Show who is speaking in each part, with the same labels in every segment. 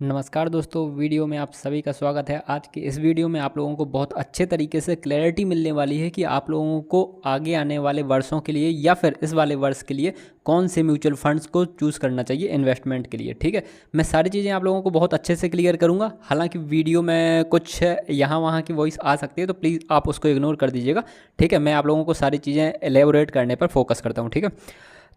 Speaker 1: नमस्कार दोस्तों, वीडियो में आप सभी का स्वागत है। आज की इस वीडियो में आप लोगों को बहुत अच्छे तरीके से क्लैरिटी मिलने वाली है कि आप लोगों को आगे आने वाले वर्षों के लिए या फिर इस वाले वर्ष के लिए कौन से म्यूचुअल फंड्स को चूज़ करना चाहिए इन्वेस्टमेंट के लिए। ठीक है, मैं सारी चीज़ें आप लोगों को बहुत अच्छे से क्लियर करूँगा। हालांकि वीडियो में कुछ यहाँ वहाँ की वॉइस आ सकती है, तो प्लीज़ आप उसको इग्नोर कर दीजिएगा। ठीक है, मैं आप लोगों को सारी चीज़ें एलेबोरेट करने पर फोकस करता हूँ। ठीक है,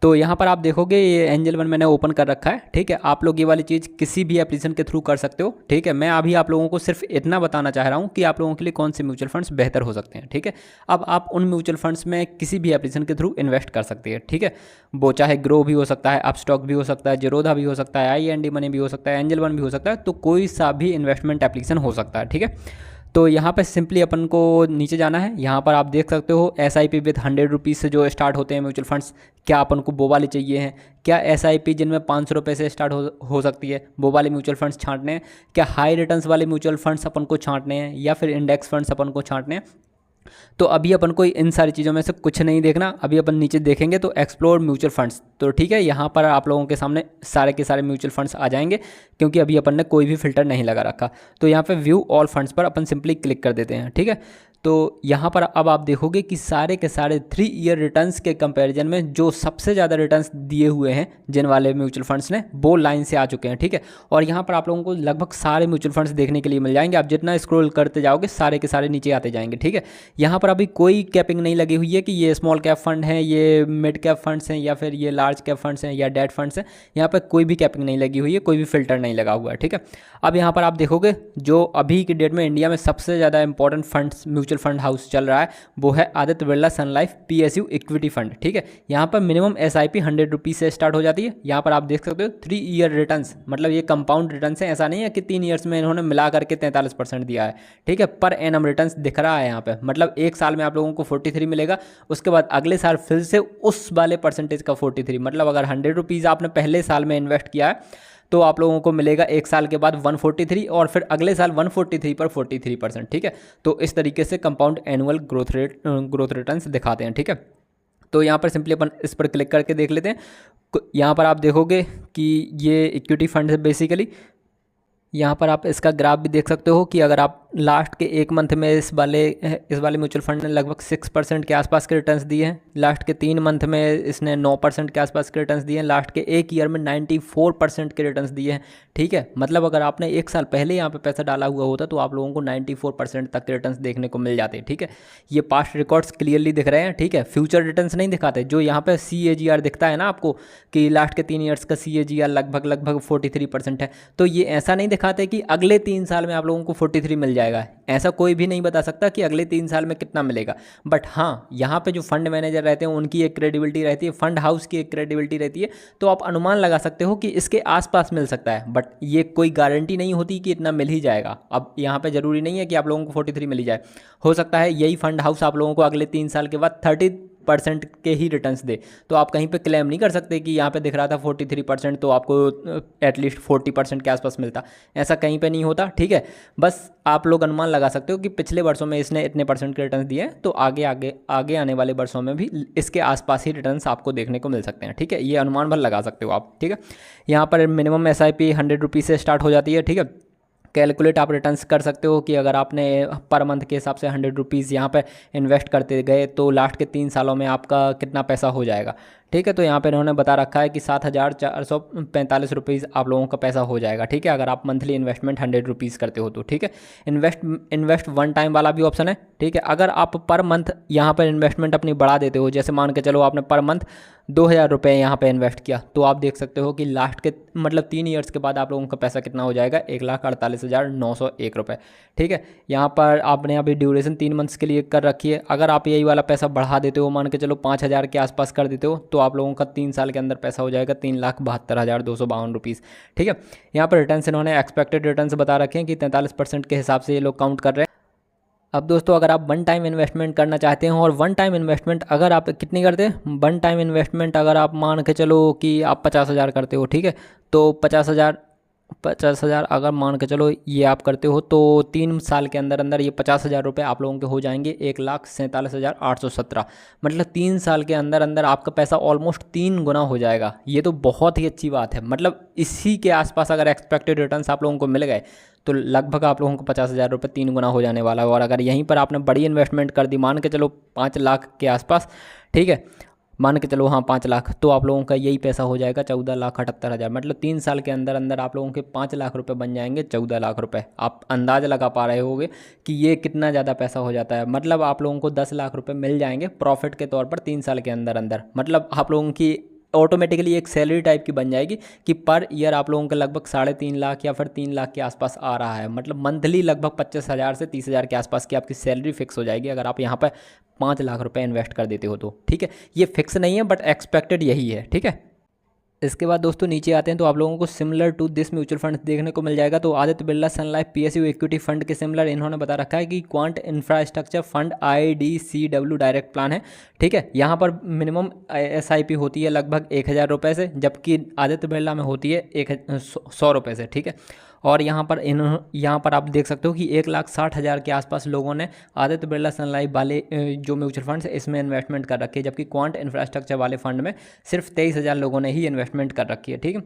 Speaker 1: तो यहाँ पर आप देखोगे ये एंजल वन मैंने ओपन कर रखा है। ठीक है, आप लोग ये वाली चीज़ किसी भी एप्लीकेशन के थ्रू कर सकते हो। ठीक है, मैं अभी आप लोगों को सिर्फ इतना बताना चाह रहा हूँ कि आप लोगों के लिए कौन से म्यूचुअल फंड्स बेहतर हो सकते हैं। ठीक है, अब आप उन म्यूचुअल फंड्स में किसी भी एप्लीकेशन के थ्रू इन्वेस्ट कर सकते हैं। ठीक है, वो चाहे ग्रो भी हो सकता है, अपस्टॉक भी हो सकता है, जीरोधा भी हो सकता है, आई एन डी मनी भी हो सकता है, एंजल वन भी हो सकता है, तो कोई सा भी इन्वेस्टमेंट एप्लीकेशन हो सकता है। ठीक है, तो यहाँ पे सिंपली अपन को नीचे जाना है। यहाँ पर आप देख सकते हो SIP विथ 100 रुपीज़ से जो स्टार्ट होते हैं म्यूचुअल फंड्स, क्या अपन को वो वाले चाहिए हैं? क्या SIP जिनमें 500 रुपये से स्टार्ट हो सकती है, वो वाले म्यूचुअल फंड्स छांटने हैं? क्या हाई रिटर्न्स वाले म्यूचुअल फंड्स अपन को छांटने हैं, या फिर इंडेक्स फंड्स अपन को छांटने हैं? तो अभी अपन को इन सारी चीज़ों में से कुछ नहीं देखना। अभी अपन नीचे देखेंगे तो एक्सप्लोर म्यूचुअल फंड्स, तो ठीक है, यहाँ पर आप लोगों के सामने सारे के सारे म्यूचुअल फंड्स आ जाएंगे, क्योंकि अभी अपन ने कोई भी फिल्टर नहीं लगा रखा। तो यहाँ पे व्यू ऑल फंड्स पर अपन सिंपली क्लिक कर देते हैं। ठीक है, तो यहाँ पर अब आप देखोगे कि सारे के सारे 3 ईयर रिटर्न्स के कंपैरिजन में जो सबसे ज़्यादा रिटर्न्स दिए हुए हैं जिन वाले म्यूचुअल फंड्स ने, वो लाइन से आ चुके हैं। ठीक है, और यहाँ पर आप लोगों को लगभग सारे म्यूचुअल फंड्स देखने के लिए मिल जाएंगे। आप जितना स्क्रॉल करते जाओगे सारे के सारे नीचे आते जाएंगे। ठीक है, यहाँ पर अभी कोई कैपिंग नहीं लगी हुई है कि ये स्मॉल कैप फंड है, ये मिड कैप फंड्स हैं, या फिर ये लार्ज कैप फंड्स हैं, या डेट फंड्स हैं। यहाँ पर कोई भी कैपिंग नहीं लगी हुई है, कोई भी फिल्टर नहीं लगा हुआ है। ठीक है, अब यहाँ पर आप देखोगे जो अभी की डेट में इंडिया में सबसे ज़्यादा important funds mutual fund house चल रहा है, वो है Aditya Birla Sun life PSU equity fund. ठीक है, यहाँ पर मिनिमम SIP 100 रुपीज़ से स्टार्ट हो जाती है। यहाँ पर आप देख सकते हो 3 ईयर रिटर्न्स, मतलब ये कंपाउंड रिटर्न्स है, ऐसा नहीं है कि 3 ईयर्स में इन्होंने मिला करके 43% दिया है। ठीक है, पर एनम रिटर्न्स दिख रहा है यहाँ पे, मतलब एक साल में आप लोगों को 43 मिलेगा, उसके बाद अगले साल फिर से उस वाले परसेंटेज का 43। मतलब अगर 100 रुपीज़ आपने पहले साल में इन्वेस्ट किया है तो आप लोगों को मिलेगा एक साल के बाद 143, और फिर अगले साल 143 पर 43%। ठीक है, तो इस तरीके से कंपाउंड एनुअल ग्रोथ रिटर्न्स दिखाते हैं। ठीक है, तो यहाँ पर सिंपली अपन इस पर क्लिक करके देख लेते हैं। यहाँ पर आप देखोगे कि ये इक्विटी फंड है बेसिकली। यहाँ पर आप इसका ग्राफ भी देख सकते हो कि अगर आप लास्ट के एक मंथ में इस वाले म्यूचुअल फंड ने लगभग 6% के आसपास के रिटर्न्स दिए हैं। लास्ट के 3 मंथ में इसने 9% के आसपास के रिटर्न्स दिए हैं। लास्ट के 1 ईयर में 94% के रिटर्न्स दिए हैं। ठीक है, मतलब अगर आपने एक साल पहले यहाँ पे पैसा डाला हुआ होता तो आप लोगों को 94% तक के रिटर्न्स देखने को मिल जाते हैं। ठीक है, ये पास्ट रिकॉर्ड्स क्लियरली दिख रहे हैं। ठीक है, फ्यूचर रिटर्न्स नहीं दिखाते। जो यहाँ पे CAGR दिखता है ना आपको कि लास्ट के 3 ईयर्स का CAGR लगभग 43% है, तो ये ऐसा नहीं दिखाते कि अगले 3 साल में आप लोगों को 43 मिल जाएगा। ऐसा कोई भी नहीं बता सकता कि अगले 3 साल में कितना मिलेगा। बट हाँ, यहाँ पे जो फंड मैनेजर रहते हैं उनकी एक क्रेडिबिलिटी रहती है, फंड हाउस की एक क्रेडिबिलिटी रहती है, तो आप अनुमान लगा सकते हो कि इसके आसपास मिल सकता है। बट ये कोई गारंटी नहीं होती कि इतना मिल ही जाएगा। अब यहाँ पे ज़रूरी नहीं है कि आप लोगों को 43 मिल ही जाए। हो सकता है यही फंड हाउस आप लोगों को अगले 3 साल के बाद 30% के ही रिटर्न्स दे। तो आप कहीं पे क्लेम नहीं कर सकते कि यहाँ पे दिख रहा था 43%, तो आपको एटलीस्ट 40% के आसपास मिलता। ऐसा कहीं पे नहीं होता। ठीक है, बस आप लोग अनुमान लगा सकते हो कि पिछले वर्षों में इसने इतने परसेंट के रिटर्न्स दिए हैं, तो आगे आने वाले वर्षों में भी इसके आसपास ही रिटर्न्स आपको देखने को मिल सकते हैं। ठीक है, ये अनुमान भर लगा सकते हो आप। ठीक है, यहाँ पर मिनिमम SIP 100 रुपीज़ से स्टार्ट हो जाती है। ठीक है, कैलकुलेट आप रिटर्न्स कर सकते हो कि अगर आपने पर मंथ के हिसाब से 100 रुपीज़ यहाँ पे इन्वेस्ट करते गए तो लास्ट के 3 सालों में आपका कितना पैसा हो जाएगा। ठीक है, तो यहाँ पे इन्होंने बता रखा है कि 7,445 आप लोगों का पैसा हो जाएगा। ठीक है, अगर आप मंथली इन्वेस्टमेंट 100 रुपीज़ करते हो तो। ठीक है, इन्वेस्ट वन टाइम वाला भी ऑप्शन है। ठीक है, अगर आप पर मंथ यहाँ पर इन्वेस्टमेंट अपनी बढ़ा देते हो, जैसे मान के चलो आपने पर मंथ 2,000 रुपये यहाँ पे इन्वेस्ट किया, तो आप देख सकते हो कि लास्ट के मतलब 3 ईयर्स के बाद आप लोगों का पैसा कितना हो जाएगा, 1,48,901 रुपये। ठीक है, यहाँ पर आपने अभी ड्यूरेशन 3 मंथ्स के लिए कर रखी है। अगर आप यही वाला पैसा बढ़ा देते हो, मान के चलो 5,000 के आसपास कर देते हो, तो आप लोगों का 3 साल के अंदर पैसा हो जाएगा 3,72,252 रुपीज़। ठीक है, यहाँ पर रिटर्न्स इन्होंने एक्सपेक्टेड रिटर्न्स बता रखे हैं कि 43% के हिसाब से ये लोग काउंट कर रहे हैं। अब दोस्तों, अगर आप वन टाइम इन्वेस्टमेंट करना चाहते हैं, और वन टाइम इन्वेस्टमेंट अगर आप कितनी करते हैं, वन टाइम इन्वेस्टमेंट अगर आप मान के चलो कि आप 50,000 करते हो, ठीक है, तो 50,000 50,000 अगर मान के चलो ये आप करते हो तो 3 साल के अंदर अंदर ये 50,000 रुपये आप लोगों के हो जाएंगे 1,47,817। मतलब 3 साल के अंदर अंदर आपका पैसा ऑलमोस्ट 3 गुना हो जाएगा। ये तो बहुत ही अच्छी बात है। मतलब इसी के आसपास अगर एक्सपेक्टेड रिटर्न्स आप लोगों को मिल गए तो लगभग आप लोगों को 50,000 रुपये 3 गुना हो जाने वाला है। और अगर यहीं पर आपने बड़ी इन्वेस्टमेंट कर दी, मान के चलो 5 लाख के आसपास, ठीक है, मान के चलो हाँ 5 लाख, तो आप लोगों का यही पैसा हो जाएगा 14,78,000। मतलब 3 साल के अंदर अंदर आप लोगों के 5 लाख रुपए बन जाएंगे 14 लाख रुपए। आप अंदाज़ लगा पा रहे होगे कि ये कितना ज़्यादा पैसा हो जाता है। मतलब आप लोगों को 10 लाख रुपए मिल जाएंगे प्रॉफिट के तौर पर 3 साल के अंदर अंदर। मतलब आप लोगों की ऑटोमेटिकली एक सैलरी टाइप की बन जाएगी कि पर ईयर आप लोगों का लगभग 3.5 लाख या फिर 3 लाख के आसपास आ रहा है। मतलब मंथली लगभग 25,000 से 30,000 के आसपास की आपकी सैलरी फिक्स हो जाएगी अगर आप यहाँ पर 5 लाख रुपए इन्वेस्ट कर देते हो तो। ठीक है, ये फिक्स नहीं है बट एक्सपेक्टेड यही है। ठीक है, इसके बाद दोस्तों नीचे आते हैं तो आप लोगों को similar to this mutual fund देखने को मिल जाएगा। तो Aditya Birla Sun Life PSU equity fund के सिमिलर इन्होंने बता रखा है कि Quant infrastructure fund IDCW direct plan है। ठीक है, यहाँ पर मिनिमम SIP होती है लगभग 1,000 रुपये से, जबकि आदित्य बिरला में होती है 100 रुपये से। ठीक है, और यहाँ पर आप देख सकते हो कि 1,60,000 के आसपास लोगों ने आदित्य बिरला सन लाइफ वाले जो म्यूचुअल फंड्स है इसमें इन्वेस्टमेंट कर रखी है, जबकि क्वांट इंफ्रास्ट्रक्चर वाले फंड में सिर्फ 23,000 लोगों ने ही इन्वेस्टमेंट कर रखी है। ठीक है,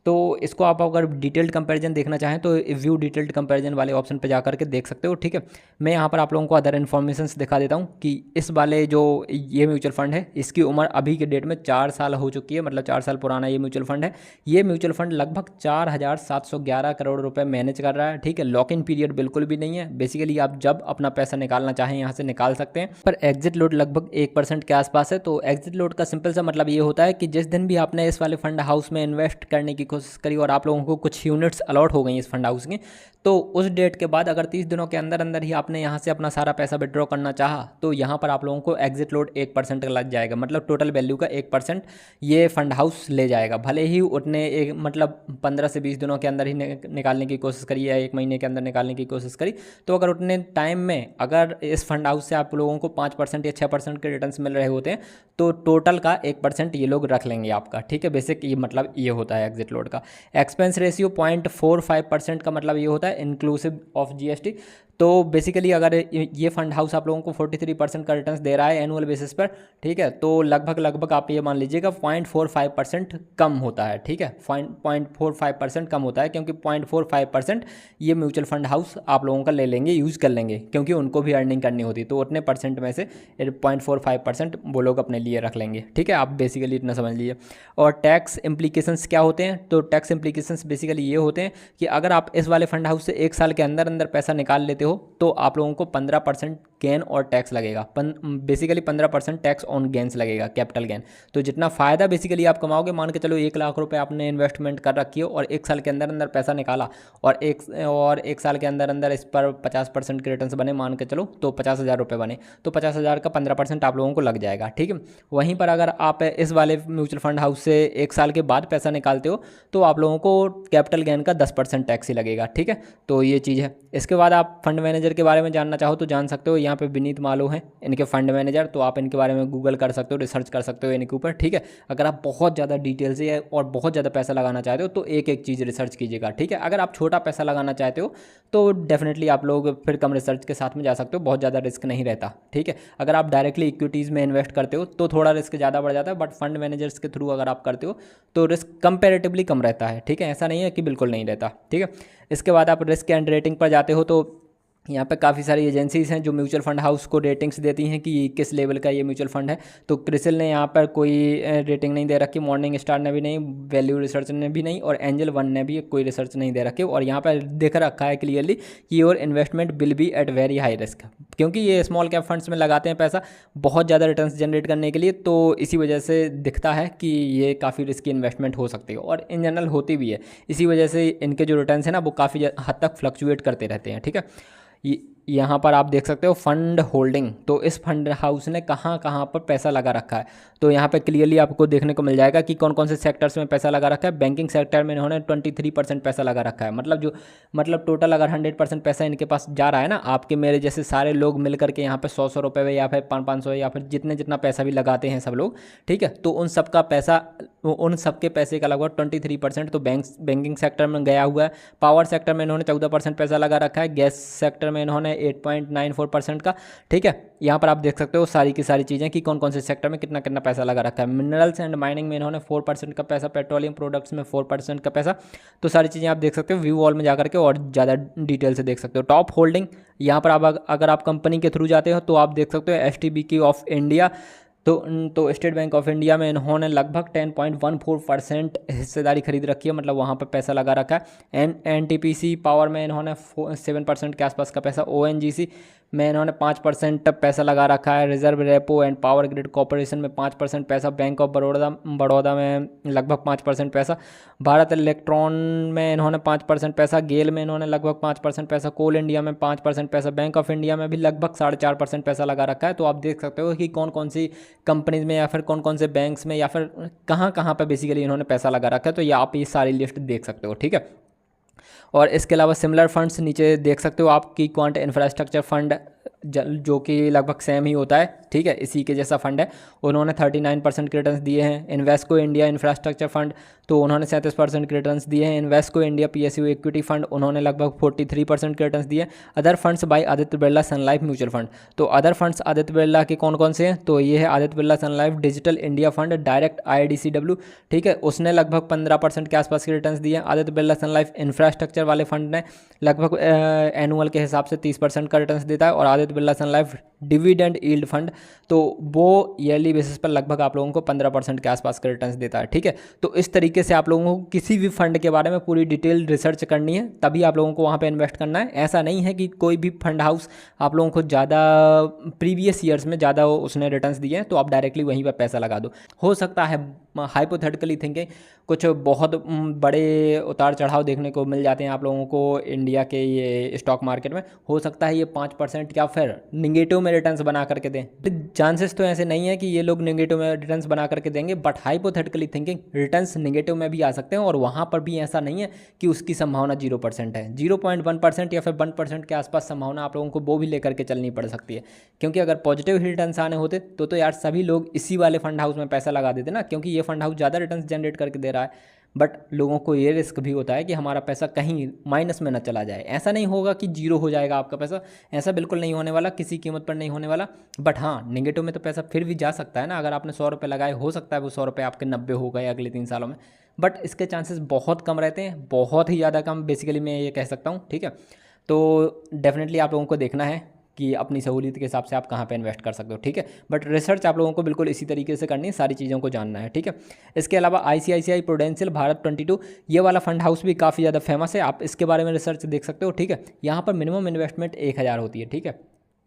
Speaker 1: तो इसको आप अगर डिटेल्ड कंपैरिजन देखना चाहें तो व्यू डिटेल्ड कंपैरिजन वाले ऑप्शन पे जाकर के देख सकते हो। ठीक है, मैं यहाँ पर आप लोगों को अदर इन्फॉर्मेशन दिखा देता हूँ कि इस वाले जो ये म्यूचुअल फंड है इसकी उम्र अभी के डेट में 4 साल हो चुकी है। मतलब 4 साल पुराना ये म्यूचुअल फंड है। ये म्यूचुअल फंड लगभग 4,711 करोड़ रुपये मैनेज कर रहा है। ठीक है, लॉक इन पीरियड बिल्कुल भी नहीं है। बेसिकली आप जब अपना पैसा निकालना चाहें यहाँ से निकाल सकते हैं, पर एग्जिट लोड लगभग 1% के आसपास है। तो एग्जिट लोड का सिंपल सा मतलब ये होता है कि जिस दिन भी आपने इस वाले फंड हाउस में इन्वेस्ट करने की कोशिश करी और आप लोगों को कुछ यूनिट्स अलॉट हो गई इस फंड हाउस की, तो उस डेट के बाद अगर 30 दिनों के अंदर अंदर ही आपने यहाँ से अपना सारा पैसा विड्रॉ करना चाहा तो यहाँ पर आप लोगों को एग्जिट लोड 1% का लग जाएगा। मतलब टोटल वैल्यू का 1% ये फंड हाउस ले जाएगा। भले ही उतने एक मतलब 15 से 20 दिनों के अंदर ही निकालने की कोशिश करी या 1 महीने के अंदर निकालने की कोशिश करी, तो अगर उतने टाइम में अगर इस फंड हाउस से आप लोगों को 5% या 6% के रिटर्न्स मिल रहे होते हैं तो टोटल का 1% ये लोग रख लेंगे आपका। ठीक है, बेसिक ये मतलब ये होता है एग्जिट लोड का। एक्सपेंस रेशियो 0.45% का मतलब ये होता है इंक्लूसिव ऑफ GST। तो बेसिकली अगर ये फंड हाउस आप लोगों को 43% का रिटर्न्स दे रहा है एनुअल बेसिस पर, ठीक है, तो लगभग आप ये मान लीजिएगा 0.45% कम होता है। ठीक है, 0.45% कम होता है क्योंकि 0.45% ये म्यूचुअल फंड हाउस आप लोगों का ले लेंगे, यूज़ कर लेंगे, क्योंकि उनको भी अर्निंग करनी होती है। तो उतने परसेंट में से 0.45% वो लोग अपने लिए रख लेंगे। ठीक है, आप बेसिकली इतना समझ लीजिए। और टैक्स इम्प्लीकेशंस क्या होते हैं? तो टैक्स इम्प्लीकेशंस बेसिकली ये होते हैं कि अगर आप इस वाले फंड हाउस से 1 साल के अंदर अंदर पैसा निकाल लेते हो तो आप लोगों को 15% गेन और टैक्स लगेगा। बेसिकली 15% टैक्स ऑन गेन्स लगेगा, कैपिटल गेन। तो जितना फ़ायदा बेसिकली आप कमाओगे, मान के चलो 1 लाख रुपए आपने इन्वेस्टमेंट कर रखी हो और 1 साल के अंदर अंदर पैसा निकाला और एक साल के अंदर अंदर इस पर 50% के रिटर्न्स बने, मान के चलो तो 50,000 रुपये बने, तो 50,000 का 15% आप लोगों को लग जाएगा। ठीक है, वहीं पर अगर आप इस वाले म्यूचुअल फंड हाउस से 1 साल के बाद पैसा निकालते हो तो आप लोगों को कैपिटल गेन का 10% टैक्स ही लगेगा। ठीक है, तो ये चीज़ है। इसके बाद आप फंड मैनेजर के बारे में जानना चाहो तो जान सकते हो। यहाँ पे विनीत मालो हैं इनके फंड मैनेजर, तो आप इनके बारे में गूगल कर सकते हो, रिसर्च कर सकते हो इनके ऊपर। ठीक है, अगर आप बहुत ज़्यादा डिटेल से और बहुत ज़्यादा पैसा लगाना चाहते हो तो एक एक चीज़ रिसर्च कीजिएगा। ठीक है, अगर आप छोटा पैसा लगाना चाहते हो तो डेफिनेटली आप लोग फिर कम रिसर्च के साथ में जा सकते हो, बहुत ज़्यादा रिस्क नहीं रहता। ठीक है, अगर आप डायरेक्टली इक्विटीज़ में इन्वेस्ट करते हो तो थोड़ा रिस्क ज़्यादा बढ़ जाता है, बट फंड मैनेजर्स के थ्रू अगर आप करते हो तो रिस्क कंपेरेटिवली कम रहता है। ठीक है, ऐसा नहीं है कि बिल्कुल नहीं रहता। ठीक है, इसके बाद आप रिस्क एंड रेटिंग पर जाते हो तो यहाँ पे काफ़ी सारी एजेंसीज़ हैं जो म्यूचुअल फंड हाउस को रेटिंग्स देती हैं कि किस लेवल का ये म्यूचुअल फंड है। तो क्रिसिल ने यहाँ पर कोई रेटिंग नहीं दे रखी, मॉर्निंग स्टार ने भी नहीं, वैल्यू रिसर्च ने भी नहीं, और एंजल वन ने भी कोई रिसर्च नहीं दे रखी। और यहाँ पर दिख रखा है क्लियरली कि your investment will be at very high risk, क्योंकि ये स्मॉल कैप फंड्स में लगाते हैं पैसा बहुत ज़्यादा रिटर्न्स जनरेट करने के लिए, तो इसी वजह से दिखता है कि ये काफ़ी रिस्की इन्वेस्टमेंट हो सकती है, और इन जनरल होती भी है। इसी वजह से इनके जो रिटर्न्स हैं ना वो काफ़ी हद तक फ्लक्चुएट करते रहते हैं। ठीक है, यहाँ पर आप देख सकते हो फंड होल्डिंग। तो इस फंड हाउस ने कहाँ कहाँ पर पैसा लगा रखा है, तो यहाँ पे क्लियरली आपको देखने को मिल जाएगा कि कौन कौन से सेक्टर्स में पैसा लगा रखा है। बैंकिंग सेक्टर में इन्होंने 23% पैसा लगा रखा है। मतलब टोटल अगर 100% पैसा इनके पास जा रहा है ना, आपके मेरे जैसे सारे लोग मिल करके यहाँ पे 100 रुपये या फिर 500 या फिर जितना पैसा भी लगाते हैं सब लोग, ठीक है, तो उन सबके पैसे का लगभग 23% तो बैंकिंग सेक्टर में गया हुआ है। पावर सेक्टर में इन्होंने 14% पैसा लगा रखा है। गैस सेक्टर में इन्होंने 8.94% का, ठीक है। यहाँ पर आप देख सकते हो सारी की सारी चीज़ें कि कौन कौन से सेक्टर में कितना कितना पैसा लगा रखा है। मिनरल्स एंड माइनिंग में इन्होंने 4% का पैसा, पेट्रोलियम प्रोडक्ट्स में 4% का पैसा। तो सारी चीज़ें आप देख सकते हो, व्यू वॉल में जाकर के और ज़्यादा डिटेल से देख सकते हो। टॉप होल्डिंग यहाँ पर आप अगर आप कंपनी के थ्रू जाते हो तो आप देख सकते हो STB ऑफ इंडिया, तो स्टेट बैंक ऑफ इंडिया में इन्होंने लगभग 10.14% हिस्सेदारी खरीद रखी है, मतलब वहाँ पर पैसा लगा रखा है। NTPC पावर में इन्होंने 7% के आसपास का पैसा, ONGC में इन्होंने 5% पैसा लगा रखा है। Reserve repo and power grid corporation में 5% पैसा, बैंक ऑफ बड़ौदा में लगभग 5% पैसा, भारत इलेक्ट्रॉन में इन्होंने 5% पैसा, गेल में इन्होंने लगभग 5% पैसा, कोल इंडिया में 5% पैसा, बैंक ऑफ इंडिया में भी लगभग 4.5% पैसा लगा रखा है। तो आप देख सकते हो कि कौन कौन सी कंपनीज में या फिर कौन कौन से बैंक्स में या फिर कहाँ कहाँ पर बेसिकली इन्होंने पैसा लगा रखा है। तो ये आप ये सारी लिस्ट देख सकते हो, ठीक है। और इसके अलावा सिमिलर फंड्स नीचे देख सकते हो आप कि क्वांट इंफ्रास्ट्रक्चर फंड जो कि लगभग सेम ही होता है, ठीक है, इसी के जैसा फंड है। उन्होंने 39% के रिटर्न्स दिए हैं। इन्वेस्को इंडिया इंफ्रास्ट्रक्चर फंड, तो उन्होंने 37% के रिटर्न्स दिए हैं। Invesco India PSU equity fund, उन्होंने लगभग 43% के रिटर्न्स दिए। Other funds by Aditya Birla Sun Life mutual fund, तो अदर फंड्स आदित्य बिरला के कौन कौन से हैं, तो ये है Aditya Birla Sun Life digital India fund, direct IDCW, ठीक है, उसने लगभग 15% के आसपास के रिटर्न्स दिए। Aditya Birla Sun life infrastructure वाले फंड ने लगभग एनुअल के हिसाब से 30% का रिटर्न्स देता है। और Aditya Birla Sun life dividend yield fund, तो वो ईयरली बेसिस पर लगभग आप लोगों को 15% के आसपास का रिटर्न्स देता है, ठीक है। तो इस तरीके से आप लोगों को किसी भी फंड के बारे में पूरी डिटेल रिसर्च करनी है, तभी आप लोगों को वहाँ पे इन्वेस्ट करना है। ऐसा नहीं है कि कोई भी फंड हाउस आप लोगों को ज़्यादा प्रीवियस ईयर्स में ज़्यादा उसने रिटर्न्स दिए हैं तो आप डायरेक्टली वहीं पर पैसा लगा दो। हो सकता है हाइपोथेटिकली थिंकिंग कुछ बहुत बड़े उतार चढ़ाव देखने को मिल जाते हैं आप लोगों को इंडिया के ये स्टॉक मार्केट में, हो सकता है ये 5% या फिर निगेटिव में रिटर्न्स बना करके दें। चांसेस तो ऐसे नहीं है कि ये लोग निगेटिव में रिटर्न्स बना करके देंगे, but hypothetically thinking returns negative में भी आ सकते हैं। और वहाँ पर भी ऐसा नहीं है कि उसकी संभावना 0% है, 0.1% या फिर 1% के आसपास संभावना आप लोगों को वो भी लेकर के चलनी पड़ सकती है। क्योंकि अगर पॉजिटिव रिटर्न्स आने होते तो यार सभी लोग इसी वाले फंड हाउस में पैसा लगा देते ना, क्योंकि ये फंड हाउस ज़्यादा रिटर्न्स जनरेट करके दे रहा है। बट लोगों को ये रिस्क भी होता है कि हमारा पैसा कहीं माइनस में ना चला जाए। ऐसा नहीं होगा कि जीरो हो जाएगा आपका पैसा, ऐसा बिल्कुल नहीं होने वाला, किसी कीमत पर नहीं होने वाला। बट हाँ, नेगेटिव में तो पैसा फिर भी जा सकता है ना। अगर आपने 100 रुपये लगाए, हो सकता है वो 100 रुपये आपके 90 हो गए अगले 3 सालों में, बट इसके चांसेस बहुत कम रहते हैं, बहुत ही ज़्यादा कम बेसिकली मैं ये कह सकता हूँ, ठीक है। तो डेफिनेटली आप लोगों को देखना है कि अपनी सहूलियत के हिसाब से आप कहाँ पे इन्वेस्ट कर सकते हो, ठीक है। बट रिसर्च आप लोगों को बिल्कुल इसी तरीके से करनी है, सारी चीज़ों को जानना है, ठीक है। इसके अलावा ICICI प्रूडेंशियल भारत 22, ये वाला फंड हाउस भी काफ़ी ज़्यादा फेमस है, आप इसके बारे में रिसर्च देख सकते हो, ठीक है। यहाँ पर मिनिमम इन्वेस्टमेंट 1000 होती है, ठीक है।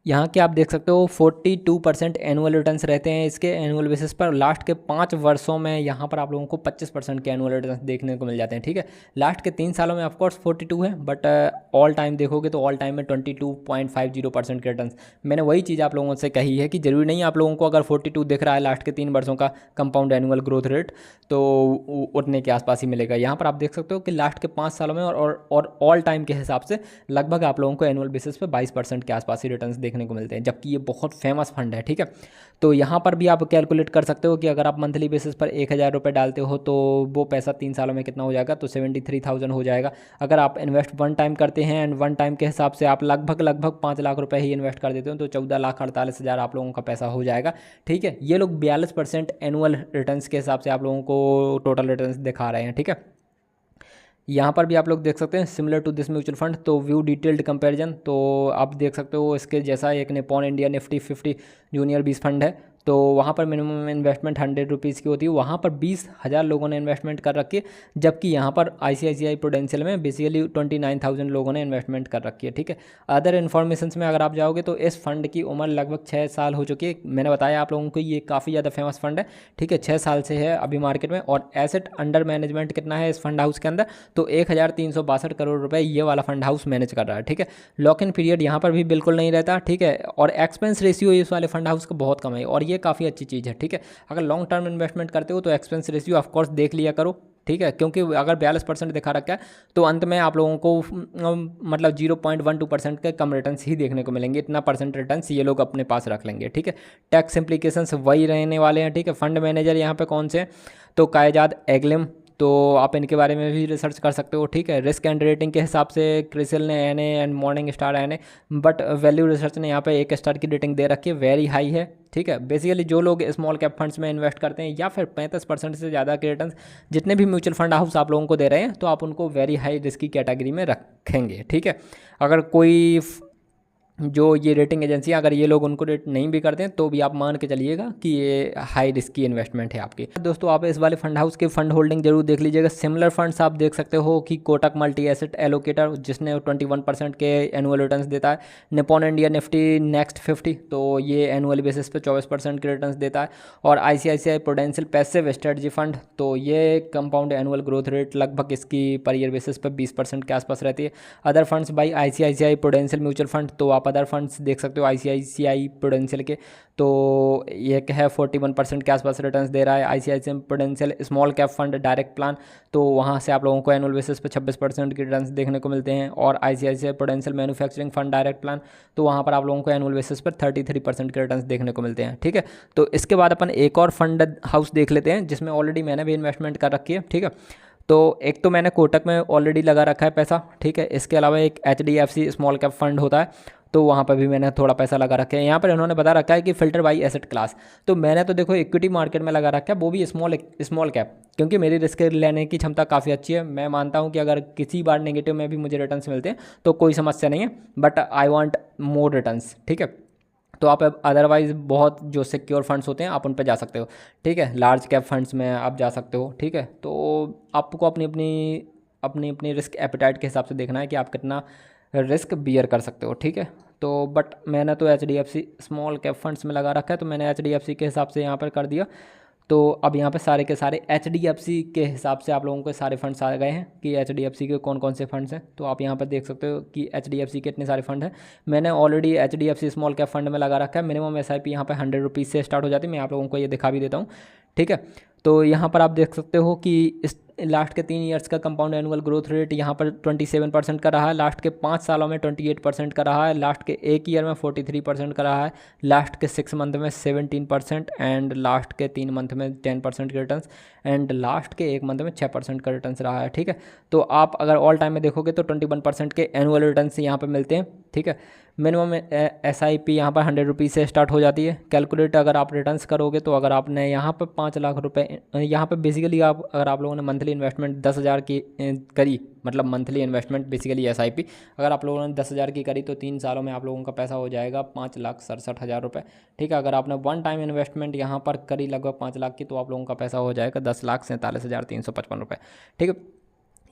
Speaker 1: यहाँ के आप देख सकते हो 42% एनुअल रिटर्न्स रहते हैं इसके एनुअल बेसिस पर। लास्ट के 5 वर्षों में यहाँ पर आप लोगों को 25% के एनुअल रिटर्न्स देखने को मिल जाते हैं, ठीक है। लास्ट के 3 सालों में ऑफकोर्स 42 है, बट ऑल टाइम देखोगे तो ऑल टाइम में 22.50% के रिटर्न्स। मैंने वही चीज़ आप लोगों से कही है कि ज़रूरी नहीं आप लोगों को अगर 42 दिख रहा है लास्ट के 3 वर्षों का कंपाउंड एनुअल ग्रोथ रेट, तो उतने के आसपास ही मिलेगा। यहाँ पर आप देख सकते हो कि लास्ट के 5 सालों में और ऑल टाइम के हिसाब से लगभग आप लोगों को एनुअल बेसिस पर 22% के आसपास ही रिटर्न्स देखने को मिलते हैं, जबकि ये बहुत फेमस फंड है, ठीक है। तो यहाँ पर भी आप कैलकुलेट कर सकते हो कि अगर आप मंथली बेसिस पर 1000 रुपये डालते हो तो वो पैसा 3 सालों में कितना हो जाएगा, तो 73,000 हो जाएगा। अगर आप इन्वेस्ट 1 टाइम करते हैं एंड 1 टाइम के हिसाब से आप लगभग 5 लाख रुपये ही इन्वेस्ट कर देते हो तो 14,48,000 आप लोगों का पैसा हो जाएगा, ठीक है। ये लोग 42% एनुअल रिटर्न्स के हिसाब से आप लोगों को टोटल रिटर्न्स दिखा रहे हैं, ठीक है। यहाँ पर भी आप लोग देख सकते हैं similar to this mutual fund, तो व्यू डिटेल्ड कंपैरिजन, तो आप देख सकते हो इसके जैसा एक Nippon India Nifty 50 junior 20 fund है, तो वहाँ पर मिनिमम इन्वेस्टमेंट 100 रुपीज़ की होती है, वहाँ पर 20,000 लोगों ने इन्वेस्टमेंट कर रखी है, जबकि यहाँ पर ICICI प्रूडेंशियल में बेसिकली 29,000 लोगों ने इन्वेस्टमेंट कर रखी है। ठीक है, अदर इन्फॉर्मेशन में अगर आप जाओगे तो इस फंड की उम्र लगभग 6 साल हो चुकी है। मैंने बताया आप लोगों को ये काफ़ी ज़्यादा फेमस फंड है। ठीक है, 6 साल से है अभी मार्केट में। और एसेट अंडर मैनेजमेंट कितना है इस फंड हाउस के अंदर, तो 1,362 करोड़ रुपए ये वाला फंड हाउस मैनेज कर रहा है। ठीक है, लॉक इन पीरियड यहाँ पर भी बिल्कुल नहीं रहता। ठीक है, और एक्सपेंस रेशियो इस वाले फंड हाउस का बहुत कम है, और ये काफ़ी अच्छी चीज़ है। ठीक है, अगर लॉन्ग टर्म इन्वेस्टमेंट करते हो तो एक्सपेंस रेशियो ऑफकोर्स देख लिया करो। ठीक है, क्योंकि अगर 42% दिखा रखा है तो अंत में आप लोगों को मतलब 0.12% के कम रिटर्न्स ही देखने को मिलेंगे। इतना परसेंट रिटर्न्स ये लोग अपने पास रख लेंगे। ठीक है, टैक्स इम्प्लीकेशंस वही रहने वाले हैं। ठीक है, फंड मैनेजर यहाँ पे कौन से हैं, तो कायजाद एग्लिम, तो आप इनके बारे में भी रिसर्च कर सकते हो। ठीक है, रिस्क एंड रेटिंग के हिसाब से क्रिसिल ने NA and morning star NA, but value research ने यहाँ पे 1 स्टार की रेटिंग दे रखी है, वेरी हाई है। ठीक है, बेसिकली जो लोग स्मॉल कैप फंड्स में इन्वेस्ट करते हैं या फिर 35% से ज़्यादा के रिटर्न जितने भी म्यूचुअल फंड हाउस आप लोगों को दे रहे हैं, तो आप उनको वेरी हाई रिस्क की कैटेगरी में रखेंगे। ठीक है, अगर कोई जो ये रेटिंग एजेंसियां अगर ये लोग उनको रेट नहीं भी करते हैं तो भी आप मान के चलिएगा कि ये हाई रिस्क की इन्वेस्टमेंट है आपकी। दोस्तों, आप इस वाले फंड हाउस के फंड होल्डिंग जरूर देख लीजिएगा। सिमिलर फंड्स आप देख सकते हो कि कोटक मल्टी एसेट एलोकेटर, जिसने 21% के एनुअल रिटर्न्स देता है। निपॉन इंडिया निफ्टी नेक्स्ट 50, तो ये एनुअल बेसिस पे 24% के रिटर्न्स देता है। और ICICI prudential passive strategy fund, तो ये कंपाउंड एनुअल ग्रोथ रेट लगभग इसकी पर ईयर बेसिस पे 20% के आसपास रहती है। Other funds by ICICI prudential mutual fund, तो आप अदर फंड्स देख सकते हो ICICI प्रूडेंशियल के, तो ये है 41% के आसपास रिटर्न्स दे रहा है। ICICI prudential small cap fund direct plan, तो वहाँ से आप लोगों को एनुअल बेसिस पे 26% के रिटर्न्स देखने को मिलते हैं। और ICICI prudential manufacturing fund direct plan, तो वहाँ पर आप लोगों को एनुअल बेसिस पर 33% के रिटर्न्स देखने को मिलते हैं। ठीक है, तो इसके बाद अपन एक और फंड हाउस देख लेते हैं जिसमें ऑलरेडी मैंने भी इन्वेस्टमेंट कर रखी है। ठीक है, तो एक तो मैंने कोटक में ऑलरेडी लगा रखा है पैसा। ठीक है, इसके अलावा एक HDFC स्मॉल कैप फंड होता है, तो वहाँ पर भी मैंने थोड़ा पैसा लगा रखा है। यहाँ पर इन्होंने बता रखा है कि फिल्टर बाई एसेट क्लास, तो मैंने तो देखो इक्विटी मार्केट में लगा रखा है, वो भी स्मॉल कैप, क्योंकि मेरी रिस्क लेने की क्षमता काफ़ी अच्छी है। मैं मानता हूँ कि अगर किसी बार नेगेटिव में भी मुझे रिटर्न्स मिलते हैं तो कोई समस्या नहीं है, but I want more returns. ठीक है, तो आप अदरवाइज़ बहुत जो सिक्योर फंड्स होते हैं आप उन पर जा सकते हो। ठीक है, लार्ज कैप फंड्स में आप जा सकते हो। ठीक है, तो आपको अपनी अपनी रिस्क एपेटाइट के हिसाब से देखना है कि आप कितना रिस्क बियर कर सकते हो। ठीक है, तो बट मैंने तो HDFC स्मॉल कैप फंड्स में लगा रखा है, तो मैंने HDFC के हिसाब से यहाँ पर कर दिया। तो अब यहाँ पे सारे के सारे HDFC के हिसाब से आप लोगों को सारे फंड्स आ गए हैं कि HDFC के कौन कौन से फंड्स हैं। तो आप यहाँ पर देख सकते हो कि HDFC के इतने सारे फंड हैं। मैंने already HDFC small cap fund में लगा रखा है। मिनिमम SIP यहाँ पे 100 रुपीज़ से स्टार्ट हो जाती है। मैं आप लोगों को ये दिखा भी देता हूँ। ठीक है, तो यहाँ पर आप देख सकते हो कि इस लास्ट के 3 ईयर्स का कंपाउंड एनुअल ग्रोथ रेट यहाँ पर 27% का रहा है। लास्ट के 5 सालों में 28% का रहा है। लास्ट के 1 ईयर में 43% का रहा है। लास्ट के 6 मंथ में 17% एंड लास्ट के 3 मंथ में 10% के रिटर्न्स एंड लास्ट के 1 मंथ में 6% का रिटर्न्स रहा है। ठीक है, तो आप अगर ऑल टाइम में देखोगे तो 21% के एनुअल रिटर्न्स यहाँ पर मिलते हैं। ठीक है, मिनिमम SIP यहाँ पर 100 रुपीज़ से स्टार्ट हो जाती है। कैलकुलेट अगर आप रिटर्न्स करोगे तो अगर आपने यहाँ पर 5 लाख रुपए, यहाँ पर बेसिकली अगर आप लोगों ने मंथली इन्वेस्टमेंट 10,000 की करी, मतलब मंथली इन्वेस्टमेंट बेसिकली SIP अगर आप लोगों ने 10,000 की करी तो 3 सालों में आप लोगों का पैसा हो जाएगा 5,67,000 रुपये। ठीक है, अगर आपने वन टाइम इन्वेस्टमेंट यहाँ पर करी लगभग 5 लाख की तो आप लोगों का पैसा हो जाएगा 10,47,355 रुपये। ठीक है,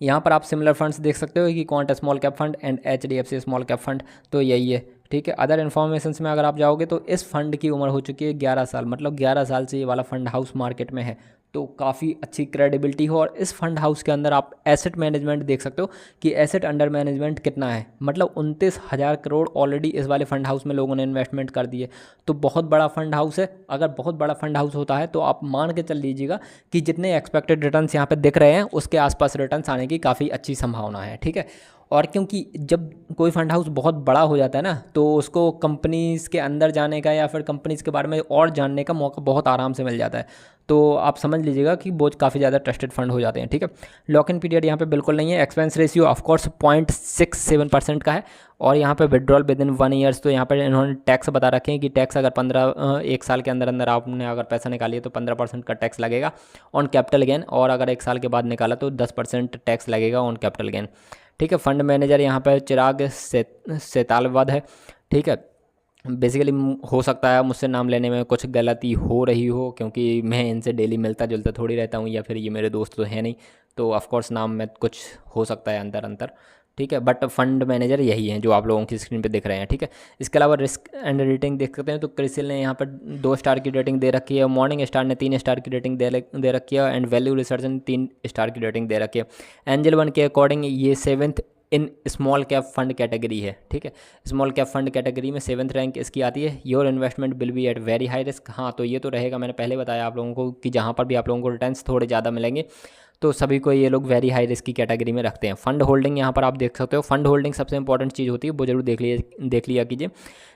Speaker 1: यहाँ पर आप सिमिलर फंड्स देख सकते हो कि quant small cap fund and HDFC small cap fund, तो यही है। ठीक है, अदर इन्फॉर्मेशन में अगर आप जाओगे तो इस फंड की उम्र हो चुकी है 11 साल, मतलब 11 साल से ये वाला फंड हाउस मार्केट में है, तो काफ़ी अच्छी क्रेडिबिलिटी हो। और इस फंड हाउस के अंदर आप एसेट मैनेजमेंट देख सकते हो कि एसेट अंडर मैनेजमेंट कितना है, मतलब 29,000 करोड़ ऑलरेडी इस वाले फंड हाउस में लोगों ने इन्वेस्टमेंट कर दिए। तो बहुत बड़ा फंड हाउस है। अगर बहुत बड़ा फंड हाउस होता है तो आप मान के चल लीजिएगा कि जितने एक्सपेक्टेड रिटर्न्स यहाँ पे दिख रहे हैं उसके आसपास रिटर्न्स आने की काफ़ी अच्छी संभावना है। ठीक है, और क्योंकि जब कोई फंड हाउस बहुत बड़ा हो जाता है ना तो उसको कंपनीज़ के अंदर जाने का या फिर कंपनीज़ के बारे में और जानने का मौका बहुत आराम से मिल जाता है। तो आप समझ लीजिएगा कि वो काफ़ी ज़्यादा ट्रस्टेड फंड हो जाते हैं। ठीक है, लॉक इन पीरियड यहाँ पे बिल्कुल नहीं है। एक्सपेंस रेशियो ऑफकोर्स 0.67% का है। और यहाँ पे विड्रॉल विद इन 1 ईयर्स, तो यहाँ पर इन्होंने टैक्स बता रखे हैं कि टैक्स अगर 1 साल के अंदर अंदर आपने अगर पैसा निकालिए तो 15% का टैक्स लगेगा ऑन कैपिटल गेन, और अगर 1 साल के बाद निकाला तो 10% टैक्स लगेगा ऑन कैपिटल गेन। ठीक है, फंड मैनेजर यहाँ पर चिराग सेतालवाद है। ठीक है, बेसिकली हो सकता है मुझसे नाम लेने में कुछ गलती हो रही हो, क्योंकि मैं इनसे डेली मिलता जुलता थोड़ी रहता हूँ, या फिर ये मेरे दोस्त तो हैं नहीं, तो ऑफकोर्स नाम में कुछ हो सकता है अंतर अंतर, ठीक है। बट फंड मैनेजर यही हैं जो आप लोगों की स्क्रीन पे दिख रहे हैं, ठीक है। इसके अलावा रिस्क एंड रेटिंग देख सकते हैं, तो क्रिसिल ने यहाँ पर 2 स्टार की रेटिंग दे रखी है, मॉर्निंग स्टार ने 3 स्टार की रेटिंग दे रखी है, एंड वैल्यू रिसर्च ने 3 स्टार की रेटिंग दे रखी है। एंजल वन के अकॉर्डिंग ये 7th in small cap fund category है, ठीक है। स्मॉल कैप फंड कैटेगरी में 7th रैंक इसकी आती है। Your investment will be at very high risk, हाँ तो ये तो रहेगा, मैंने पहले बताया आप लोगों को कि जहाँ पर भी आप लोगों को रिटर्न्स थोड़े ज़्यादा मिलेंगे तो सभी को ये लोग वेरी हाई रिस्क की कैटेगरी में रखते हैं। फंड होल्डिंग यहाँ पर आप देख सकते हो, फंड होल्डिंग सबसे इंपॉर्टेंट चीज़ होती है, वो जरूर देख लिया कीजिए।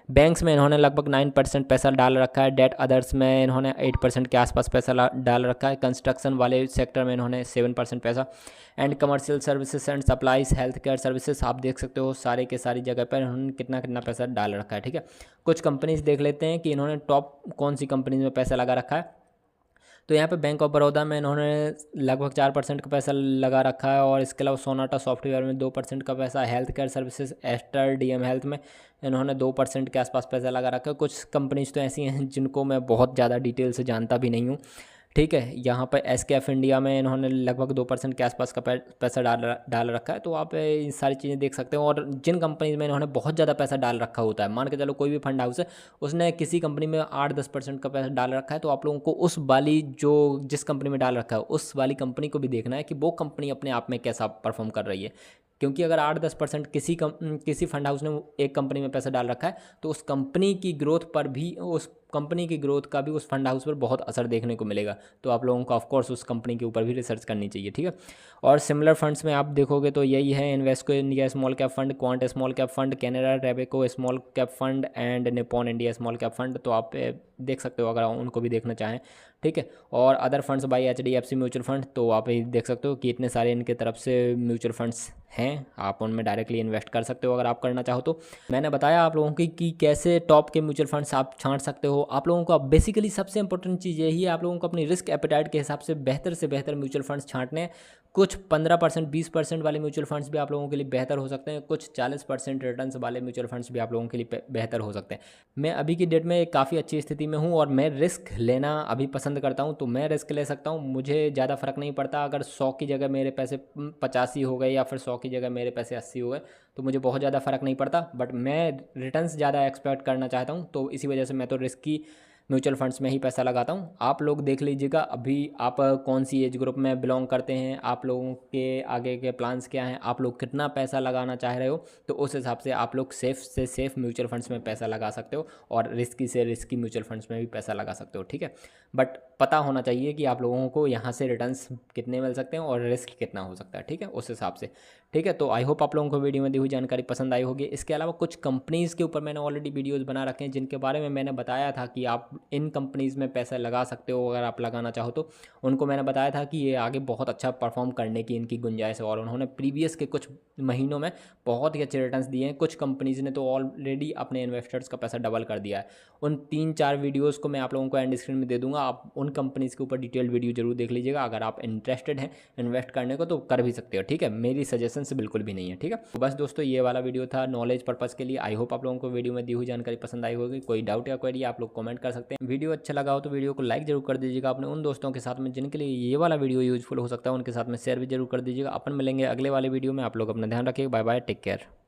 Speaker 1: बैंक्स में इन्होंने लगभग 9% पैसा डाल रखा है, डेट अदर्स में इन्होंने 8% के आसपास पैसा डाल रखा है, कंस्ट्रक्शन वाले सेक्टर में इन्होंने 7% पैसा, and commercial services and supplies, health care services, आप देख सकते हो सारे के सारी जगह पर इन्होंने कितना कितना पैसा डाल रखा है, ठीक है। कुछ कंपनीज देख लेते हैं कि इन्होंने टॉप कौन सी कंपनीज में पैसा लगा रखा है। तो यहाँ पे बैंक ऑफ बड़ौदा में इन्होंने लगभग 4% का पैसा लगा रखा है, और इसके अलावा सोनाटा सॉफ्टवेयर में 2% का पैसा, health care services Aster DM health में इन्होंने 2% के आसपास पैसा लगा रखा है। कुछ कंपनीज तो ऐसी हैं जिनको मैं बहुत ज़्यादा डिटेल से जानता भी नहीं हूँ, ठीक है। यहाँ पर एसकेएफ इंडिया में इन्होंने लगभग 2% के आसपास का पैसा डाल रखा है। तो आप ये सारी चीज़ें देख सकते हो, और जिन कंपनीज में इन्होंने बहुत ज़्यादा पैसा डाल रखा होता है, मान के चलो कोई भी फंड हाउस है उसने किसी कंपनी में 8-10% का पैसा डाल रखा है, तो आप लोगों को उस वाली जो जिस कंपनी में डाल रखा है उस वाली कंपनी को भी देखना है कि वो कंपनी अपने आप में कैसा परफॉर्म कर रही है। क्योंकि अगर 8-10% किसी फंड हाउस ने एक कंपनी में पैसा डाल रखा है तो उस कंपनी की ग्रोथ पर भी, उस कंपनी की ग्रोथ का भी उस फंड हाउस पर बहुत असर देखने को मिलेगा। तो आप लोगों को ऑफकोर्स उस कंपनी के ऊपर भी रिसर्च करनी चाहिए, ठीक है। और सिमिलर फंड्स में आप देखोगे तो यही है, Invesco India small cap fund, Quant small cap fund, Canara Robeco small cap fund, and Nippon India small cap fund. तो आप देख सकते हो अगर उनको भी देखना चाहें, ठीक है। और other funds by HDFC mutual fund, तो आप ये देख सकते हो कि इतने सारे इनके तरफ से म्यूचुअल फंड्स हैं, आप उनमें डायरेक्टली इन्वेस्ट कर सकते हो अगर आप करना चाहो तो। मैंने बताया आप लोगों की कि कैसे टॉप के म्यूचुअल फंड्स आप छांट सकते हो। आप लोगों को बेसिकली सबसे इंपॉर्टेंट चीज़ यही है, आप लोगों को अपनी रिस्क एपेटाइट के हिसाब से बेहतर म्यूचुअल फंड्स छांटने हैं। कुछ 15% 20% वाले म्यूचुअल फंड्स भी आप लोगों के लिए बेहतर हो सकते हैं, कुछ 40% रिटर्न्स वाले म्यूचुअल फंड्स भी आप लोगों के लिए बेहतर हो सकते हैं। मैं अभी की डेट में काफ़ी अच्छी स्थिति में हूँ और मैं रिस्क लेना अभी पसंद करता हूँ, तो मैं रिस्क ले सकता हूँ, मुझे ज़्यादा फ़र्क नहीं पड़ता। अगर 100 की जगह मेरे पैसे 85 हो गए या फिर 100 की जगह मेरे पैसे 80 हो गए तो मुझे बहुत ज़्यादा फ़र्क नहीं पड़ता, बट मैं रिटर्न्स ज़्यादा एक्सपेक्ट करना चाहता हूँ, तो इसी वजह से मैं तो रिस्की म्यूचुअल फंड्स में ही पैसा लगाता हूँ। आप लोग देख लीजिएगा अभी आप कौन सी एज ग्रुप में बिलोंग करते हैं, आप लोगों के आगे के प्लान्स क्या हैं, आप लोग कितना पैसा लगाना चाह रहे हो, तो उस हिसाब से आप लोग सेफ़ से सेफ़ म्यूचुअल फंड्स में पैसा लगा सकते हो और रिस्की से रिस्की म्यूचुअल फंड्स में भी पैसा लगा सकते हो, ठीक है। बट पता होना चाहिए कि आप लोगों को यहाँ से रिटर्न्स कितने मिल सकते हैं और रिस्क कितना हो सकता है, ठीक है, उस हिसाब से, ठीक है। तो आई होप आप लोगों को वीडियो में दी हुई जानकारी पसंद आई होगी। इसके अलावा कुछ कंपनीज़ के ऊपर मैंने ऑलरेडी वीडियोज़ बना रखे हैं जिनके बारे में मैंने बताया था कि आप इन कंपनीज़ में पैसा लगा सकते हो अगर आप लगाना चाहो तो। उनको मैंने बताया था कि ये आगे बहुत अच्छा परफॉर्म करने की इनकी गुंजाइश है और उन्होंने प्रीवियस के कुछ महीनों में बहुत ही अच्छे रिटर्न्स दिए हैं। कुछ कंपनीज़ ने तो ऑलरेडी अपने इन्वेस्टर्स का पैसा डबल कर दिया है। उन 3-4 वीडियोज़ को मैं आप लोगों को एंड स्क्रीन में दे दूँगा, आप उन कंपनीज़ के ऊपर डिटेल्ड वीडियो जरूर देख लीजिएगा। अगर आप इंटरेस्टेड हैं इन्वेस्ट करने को तो कर भी सकते हो, ठीक है, मेरी सजेशन से बिल्कुल भी नहीं है, ठीक है। तो बस दोस्तों ये वाला वीडियो था नॉलेज पर्पज़ के लिए। आई होप आप लोगों को वीडियो में दी हुई जानकारी पसंद आई होगी। कोई डाउट या क्वेरी आप लोग कमेंट कर सकते हैं। वीडियो अच्छा लगा हो तो वीडियो को लाइक जरूर कर दीजिएगा अपने उन दोस्तों के साथ में जिनके लिए ये वाला वीडियो यूजफुल हो सकता है, उनके साथ में शेयर भी जरूर कर दीजिएगा। अपन मिलेंगे अगले वाले वीडियो में, आप लोग अपना ध्यान रखिएगा। Bye bye, take care.